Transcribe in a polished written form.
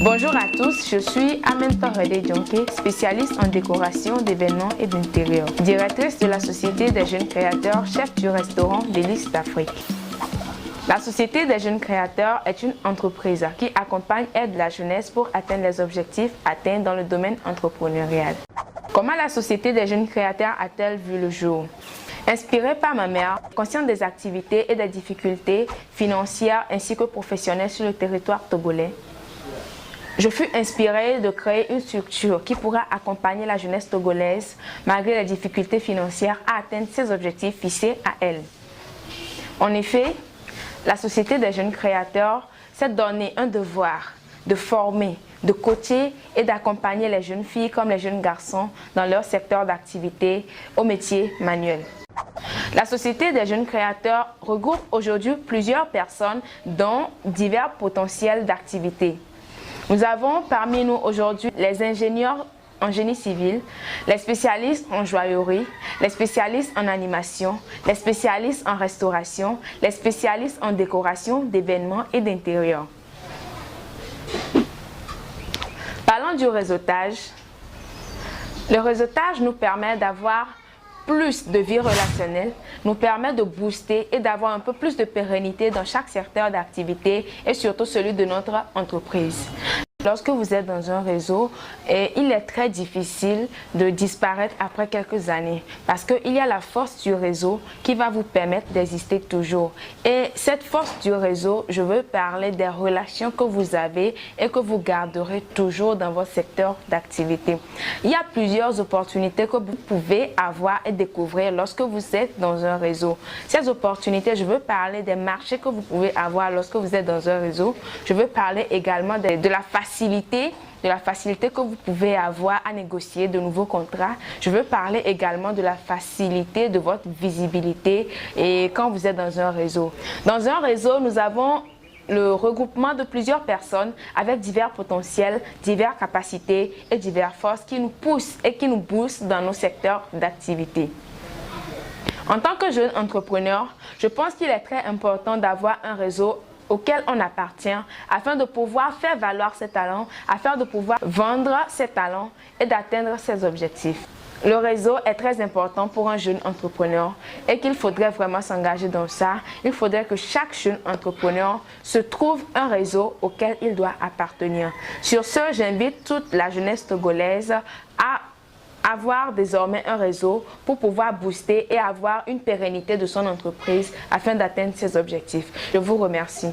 Bonjour à tous, je suis Amenta Redé Djonké, spécialiste en décoration d'événements et d'intérieur, directrice de la Société des jeunes créateurs, chef du restaurant Délices d'Afrique. La Société des jeunes créateurs est une entreprise qui accompagne et aide la jeunesse pour atteindre les objectifs atteints dans le domaine entrepreneurial. Comment la Société des jeunes créateurs a-t-elle vu le jour? Inspirée par ma mère, consciente des activités et des difficultés financières ainsi que professionnelles sur le territoire togolais, je fus inspirée de créer une structure qui pourra accompagner la jeunesse togolaise, malgré les difficultés financières, à atteindre ses objectifs fixés à elle. En effet, la Société des jeunes créateurs s'est donné un devoir de former, de coacher et d'accompagner les jeunes filles comme les jeunes garçons dans leur secteur d'activité au métier manuel. La Société des jeunes créateurs regroupe aujourd'hui plusieurs personnes dont divers potentiels d'activité. Nous avons parmi nous aujourd'hui les ingénieurs en génie civil, les spécialistes en joaillerie, les spécialistes en animation, les spécialistes en restauration, les spécialistes en décoration d'événements et d'intérieur. Parlons du réseautage. Le réseautage nous permet d'avoir plus de vie relationnelle, nous permet de booster et d'avoir un peu plus de pérennité dans chaque secteur d'activité et surtout celui de notre entreprise. Lorsque vous êtes dans un réseau, il est très difficile de disparaître après quelques années parce qu'il y a la force du réseau qui va vous permettre d'exister toujours. Et cette force du réseau, je veux parler des relations que vous avez et que vous garderez toujours dans votre secteur d'activité. Il y a plusieurs opportunités que vous pouvez avoir et découvrir lorsque vous êtes dans un réseau. Ces opportunités, je veux parler des marchés que vous pouvez avoir lorsque vous êtes dans un réseau. Je veux parler également de la facilité que vous pouvez avoir à négocier de nouveaux contrats. Je veux parler également de la facilité de votre visibilité et quand vous êtes dans un réseau. Dans un réseau, nous avons le regroupement de plusieurs personnes avec divers potentiels, diverses capacités et diverses forces qui nous poussent et qui nous boostent dans nos secteurs d'activité. En tant que jeune entrepreneur, je pense qu'il est très important d'avoir un réseau auquel on appartient afin de pouvoir faire valoir ses talents, afin de pouvoir vendre ses talents et d'atteindre ses objectifs. Le réseau est très important pour un jeune entrepreneur et qu'il faudrait vraiment s'engager dans ça. Il faudrait que chaque jeune entrepreneur se trouve un réseau auquel il doit appartenir. Sur ce, j'invite toute la jeunesse togolaise à avoir désormais un réseau pour pouvoir booster et avoir une pérennité de son entreprise afin d'atteindre ses objectifs. Je vous remercie.